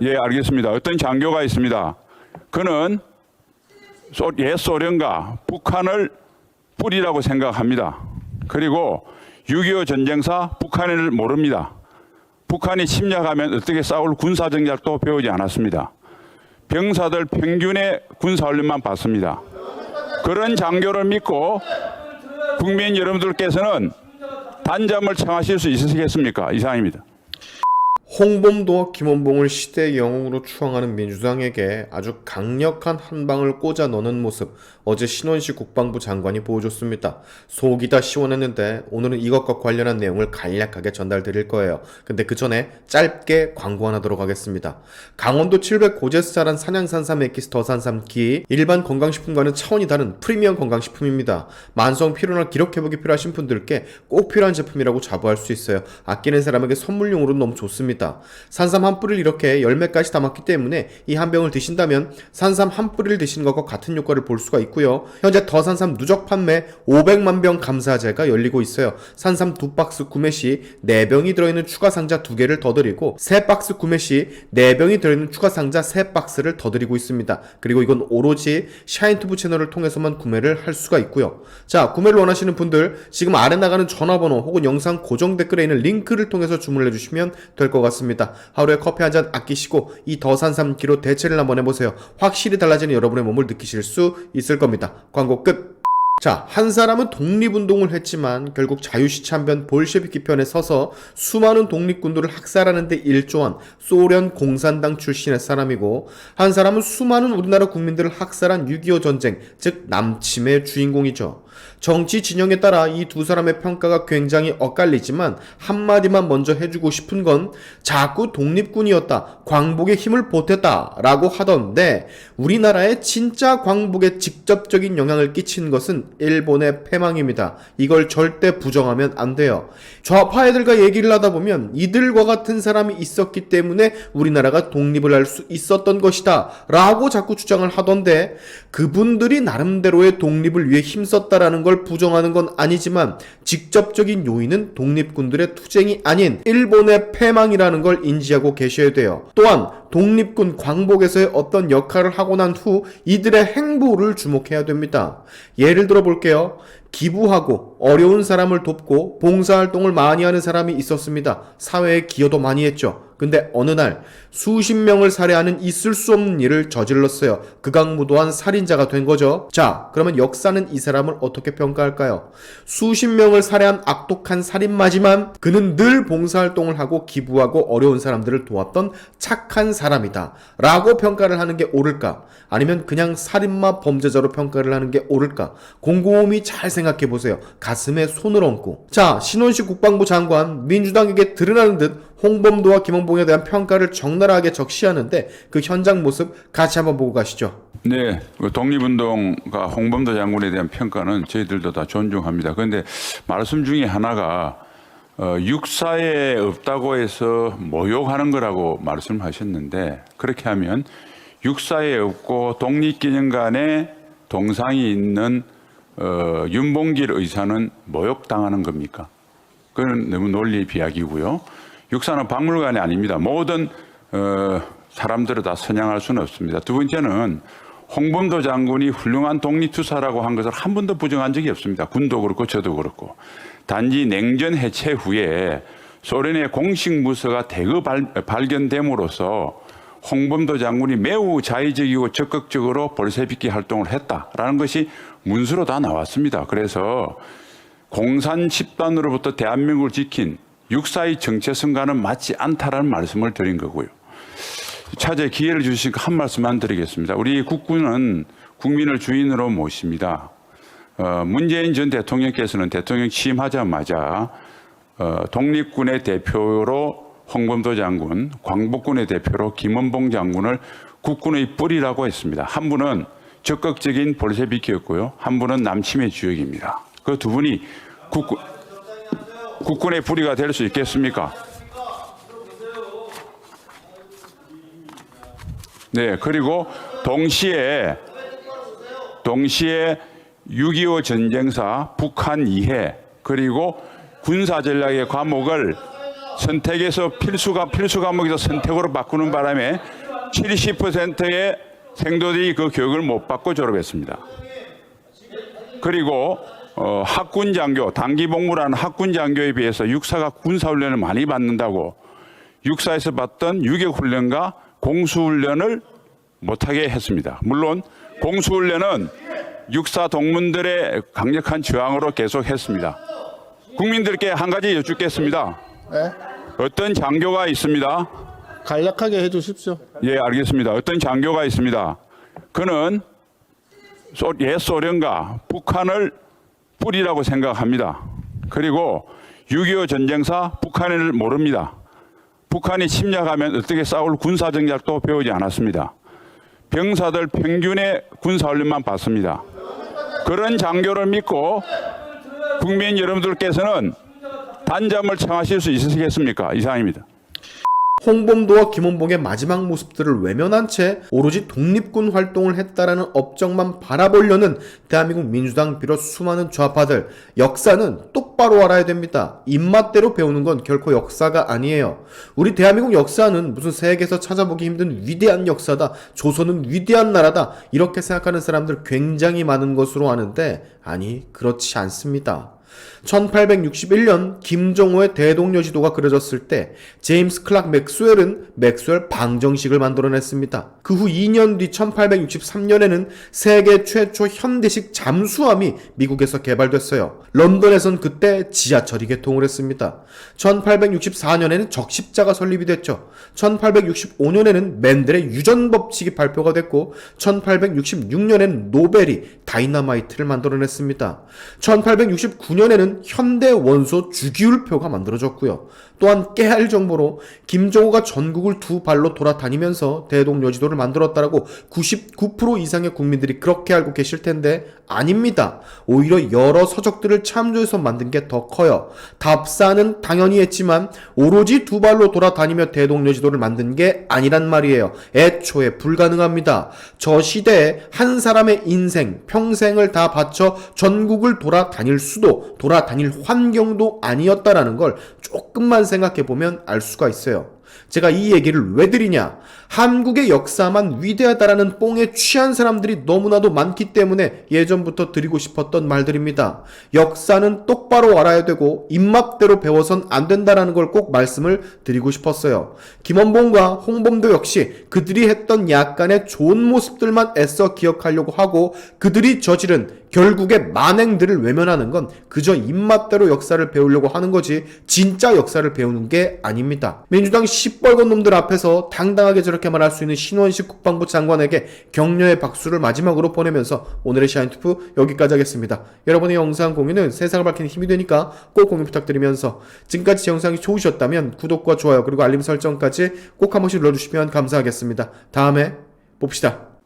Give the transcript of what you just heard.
예, 알겠습니다. 어떤 장교가 있습니다. 그는 옛 소련과 북한을 뿌리라고 생각합니다. 그리고 6.25 전쟁사 북한을 모릅니다. 북한이 침략하면 어떻게 싸울 군사정략도 배우지 않았습니다. 병사들 평균의 군사훈련만 받습니다. 그런 장교를 믿고 국민 여러분들께서는 단잠을 청하실 수 있으시겠습니까? 이상입니다. 홍범도와 김원봉을 시대의 영웅으로 추앙하는 민주당에게 아주 강력한 한방을 꽂아 넣는 모습, 어제 신원식 국방부 장관이 보여줬습니다. 속이 다 시원했는데 오늘은 이것과 관련한 내용을 간략하게 전달드릴 거예요. 근데 그 전에 짧게 광고 하나 들어가겠습니다. 강원도 700 고제에서 자란 산양산삼 엑기스 더산삼기, 일반 건강식품과는 차원이 다른 프리미엄 건강식품입니다. 만성 피로나 기력회복이 필요하신 분들께 꼭 필요한 제품이라고 자부할 수 있어요. 아끼는 사람에게 선물용으로 너무 좋습니다. 산삼 한 뿌리를 이렇게 열매까지 담았기 때문에 이 한 병을 드신다면 산삼 한 뿌리를 드신 것과 같은 효과를 볼 수가 있고요. 현재 더산삼 누적 판매 500만 병 감사제가 열리고 있어요. 산삼 2박스 구매 시 4병이 들어있는 추가 상자 2개를 더 드리고 3박스 구매 시 4병이 들어있는 추가 상자 3박스를 더 드리고 있습니다. 그리고 이건 오로지 샤인투브 채널을 통해서만 구매를 할 수가 있고요. 자, 구매를 원하시는 분들 지금 아래 나가는 전화번호 혹은 영상 고정 댓글에 있는 링크를 통해서 주문을 해주시면 될 것 같습니다. 하루에 커피 한 잔 아끼시고 이 더산삼기로 대체를 한번 해보세요. 확실히 달라지는 여러분의 몸을 느끼실 수 있을 겁니다. 광고 끝! 자, 한 사람은 독립운동을 했지만 결국 자유시참변 볼셰비키 편에 서서 수많은 독립군들을 학살하는 데 일조한 소련 공산당 출신의 사람이고, 한 사람은 수많은 우리나라 국민들을 학살한 6.25 전쟁, 즉 남침의 주인공이죠. 정치 진영에 따라 이 두 사람의 평가가 굉장히 엇갈리지만 한마디만 먼저 해주고 싶은 건 자꾸 독립군이었다, 광복의 힘을 보탰다 라고 하던데, 우리나라의 진짜 광복에 직접적인 영향을 끼친 것은 일본의 패망입니다. 이걸 절대 부정하면 안 돼요. 좌파 애들과 얘기를 하다 보면 이들과 같은 사람이 있었기 때문에 우리나라가 독립을 할 수 있었던 것이다 라고 자꾸 주장을 하던데, 그분들이 나름대로의 독립을 위해 힘썼다라는 걸 부정하는 건 아니지만 직접적인 요인은 독립군들의 투쟁이 아닌 일본의 패망이라는 걸 인지하고 계셔야 돼요. 또한 독립군 광복에서의 어떤 역할을 하고 난 후 이들의 행보를 주목해야 됩니다. 예를 들어 볼게요. 기부하고 어려운 사람을 돕고 봉사활동을 많이 하는 사람이 있었습니다. 사회에 기여도 많이 했죠. 근데 어느 날 수십 명을 살해하는 있을 수 없는 일을 저질렀어요. 극악무도한 살인자가 된 거죠. 자, 그러면 역사는 이 사람을 어떻게 평가할까요? 수십 명을 살해한 악독한 살인마지만 그는 늘 봉사활동을 하고 기부하고 어려운 사람들을 도왔던 착한 사람이다 라고 평가를 하는 게 옳을까? 아니면 그냥 살인마 범죄자로 평가를 하는 게 옳을까? 곰곰이 잘 생각해보세요. 가슴에 손을 얹고. 자, 신원식 국방부 장관, 민주당에게 드러나는 듯 홍범도와 김원봉에 대한 평가를 적나라하게 적시하는데 그 현장 모습 같이 한번 보고 가시죠. 네, 독립운동가 홍범도 장군에 대한 평가는 저희들도 다 존중합니다. 그런데 말씀 중에 하나가 육사에 없다고 해서 모욕하는 거라고 말씀하셨는데, 그렇게 하면 육사에 없고 독립기념관에 동상이 있는 윤봉길 의사는 모욕당하는 겁니까? 그건 너무 논리 비약이고요. 육사는 박물관이 아닙니다. 모든 사람들을 다 선양할 수는 없습니다. 두 번째는 홍범도 장군이 훌륭한 독립투사라고 한 것을 한 번도 부정한 적이 없습니다. 군도 그렇고 저도 그렇고. 단지 냉전 해체 후에 소련의 공식 무서가 대거 발견됨으로써 홍범도 장군이 매우 자의적이고 적극적으로 볼셰비키 활동을 했다라는 것이 문서로 다 나왔습니다. 그래서 공산 집단으로부터 대한민국을 지킨 육사의 정체성과는 맞지 않다라는 말씀을 드린 거고요. 차제 기회를 주시니까 한 말씀만 드리겠습니다. 우리 국군은 국민을 주인으로 모십니다. 문재인 전 대통령께서는 대통령 취임하자마자 독립군의 대표로 홍범도 장군, 광복군의 대표로 김원봉 장군을 국군의 뿌리라고 했습니다. 한 분은 적극적인 볼셰비키였고요. 한 분은 남침의 주역입니다. 그 두 분이 국군의 뿌리가 될 수 있겠습니까? 네, 그리고 동시에 6.25 전쟁사 북한 이해 그리고 군사전략의 과목을 선택에서 필수 과목에서 선택으로 바꾸는 바람에 70%의 생도들이 그 교육을 못 받고 졸업했습니다. 그리고 학군 장교, 단기 복무라는 학군 장교에 비해서 육사가 군사 훈련을 많이 받는다고 육사에서 받던 유격 훈련과 공수 훈련을 못하게 했습니다. 물론 공수 훈련은 육사 동문들의 강력한 저항으로 계속했습니다. 국민들께 한 가지 여쭙겠습니다. 네? 어떤 장교가 있습니다. 간략하게 해주십시오. 예, 알겠습니다. 어떤 장교가 있습니다. 그는 옛 소련과 북한을 뿌리라고 생각합니다. 그리고 6.25 전쟁사 북한을 모릅니다. 북한이 침략하면 어떻게 싸울 군사전략도 배우지 않았습니다. 병사들 평균의 군사훈련만 받습니다. 그런 장교를 믿고 국민 여러분들께서는 단잠을 청하실 수 있으시겠습니까? 이상입니다. 홍범도와 김원봉의 마지막 모습들을 외면한 채 오로지 독립군 활동을 했다라는 업적만 바라보려는 대한민국 민주당 비롯 수많은 좌파들, 역사는 똑바로 알아야 됩니다. 입맛대로 배우는 건 결코 역사가 아니에요. 우리 대한민국 역사는 무슨 세계에서 찾아보기 힘든 위대한 역사다, 조선은 위대한 나라다, 이렇게 생각하는 사람들 굉장히 많은 것으로 아는데, 아니 그렇지 않습니다. 1861년 김정호의 대동여지도가 그려졌을 때 제임스 클락 맥스웰은 맥스웰 방정식을 만들어냈습니다. 그 후 2년 뒤 1863년에는 세계 최초 현대식 잠수함이 미국에서 개발됐어요. 런던에선 그때 지하철이 개통을 했습니다. 1864년에는 적십자가 설립이 됐죠. 1865년에는 맨델의 유전법칙이 발표가 됐고 1866년에는 노벨이 다이너마이트를 만들어냈습니다. 1869년에는 현대 원소 주기율표가 만들어졌고요. 또한 깨알 정보로 김정호가 전국을 두 발로 돌아다니면서 대동여지도를 만들었다라고 99% 이상의 국민들이 그렇게 알고 계실 텐데 아닙니다. 오히려 여러 서적들을 참조해서 만든 게 더 커요. 답사는 당연히 했지만 오로지 두 발로 돌아다니며 대동여지도를 만든 게 아니란 말이에요. 애초에 불가능합니다. 저 시대에 한 사람의 인생, 평생을 다 바쳐 전국을 돌아다닐 수도, 돌아다닐 환경도 아니었다라는 걸 조금만 생각해보면 알 수가 있어요. 제가 이 얘기를 왜 드리냐? 한국의 역사만 위대하다라는 뽕에 취한 사람들이 너무나도 많기 때문에 예전부터 드리고 싶었던 말들입니다. 역사는 똑바로 알아야 되고 입맛대로 배워선 안 된다라는 걸 꼭 말씀을 드리고 싶었어요. 김원봉과 홍범도 역시 그들이 했던 약간의 좋은 모습들만 애써 기억하려고 하고 그들이 저지른 결국의 만행들을 외면하는 건 그저 입맛대로 역사를 배우려고 하는 거지 진짜 역사를 배우는 게 아닙니다. 민주당 시뻘건 놈들 앞에서 당당하게 저렇게 말할 수 있는 신원식 국방부 장관에게 격려의 박수를 마지막으로 보내면서 오늘의 샤인투프 여기까지 하겠습니다. 여러분의 영상 공유는 세상을 밝히는 힘이 되니까 꼭 공유 부탁드리면서 지금까지 제 영상이 좋으셨다면 구독과 좋아요 그리고 알림 설정까지 꼭 한 번씩 눌러주시면 감사하겠습니다. 다음에 봅시다.